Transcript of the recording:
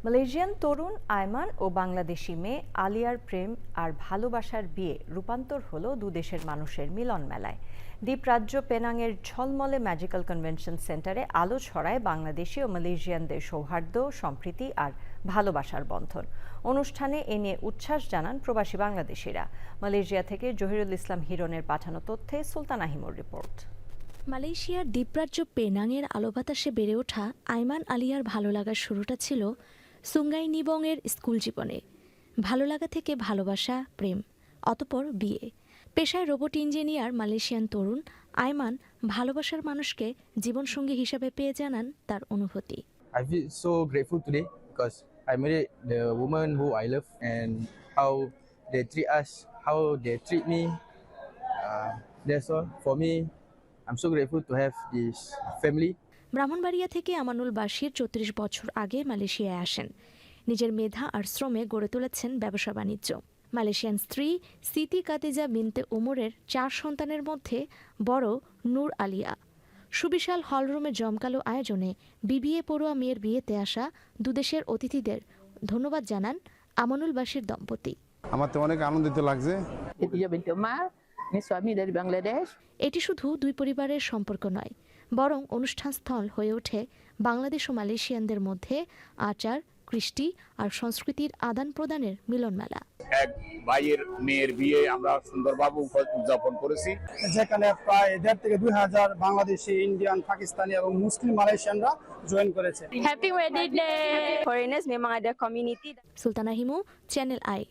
Malaysian তরুণ আয়মান ও বাংলাদেশি মেয়ে আলিয়ার প্রেম আর ভালোবাসার বিয়ে রূপান্তর হলো দুদেশের মানুষের মিলন মেলায়। দ্বীপরাজ্য পেনাংয়ের ঝলমলে ম্যাজিক্যাল কনভেনশন সেন্টারে আলো ছড়ায় বাংলাদেশি ও মালয়েশিয়ানদের সৌহার্দ্য, সম্প্রীতি আর ভালোবাসার বন্ধন। অনুষ্ঠানে এ নিয়ে উচ্ছ্বাস জানান প্রবাসী বাংলাদেশিরা। মালয়েশিয়া থেকে জহিরুল ইসলাম হিরনের পাঠানো তথ্যে সুলতানা হিমুর রিপোর্ট। মালয়েশিয়ার দ্বীপরাজ্য পেনাংয়ের আলো বাতাসে বেড়ে ওঠা আয়মান আলিয়ার ভালো লাগার শুরুটা ছিল সুঙ্গাই নিবংয়ের স্কুল জীবনে। ভালো লাগা থেকে ভালোবাসা, প্রেম, অতঃপর বিয়ে। পেশায় রোবট ইঞ্জিনিয়ার মালয়েশিয়ান তরুণ আয়মান ভালোবাসার মানুষকে জীবনসঙ্গী হিসেবে পেয়ে জানান তার অনুভূতি। I feel so grateful today because I married the woman who I love and how they treat us, how they treat me. That's all. For me, I'm so grateful to have this family. Brahmanbaria থেকে আমানুল বাশির ৩৪ বছর আগে মালয়েশিয়ায় আসেন। নিজের মেধা আর শ্রমে গড়ে তুলেছেন ব্যবসা বাণিজ্য। মালয়েশিয়ান স্ত্রী সিতি কাতিজা বিনতে উমরের 4 সন্তানের মধ্যে বড় নূর আলিয়া। সুবিশাল হলরুমে জমকালো আয়োজনে বিবিএ পড়ুয়া মেয়ের বিয়েতে আসা দুদেশের অতিথিদের ধন্যবাদ জানান আমানুল বাশির দম্পতি। আমার তো অনেক আনন্দিত লাগছে। এটি শুধু দুই পরিবারের সম্পর্ক নয়, বরং অনুষ্ঠানস্থল হয়ে ওঠে বাংলাদেশ ও মালয়েশিয়ানদের মধ্যে আচার, কৃষ্টি আর সংস্কৃতির আদান প্রদানের মিলন মেলা। এক ভাইয়ের মেয়ের বিয়ে আমরা সুন্দরভাবে উদযাপন করেছি, যেখানে প্রায় ১,৫০০ থেকে ২,০০০ বাংলাদেশি, ইন্ডিয়ান, পাকিস্তানি এবং মুসলিম মালয়েশিয়ানরা জয়েন করেছে। Happy wedding day! Foreigners memang ada community. Sultana Himu, channel I.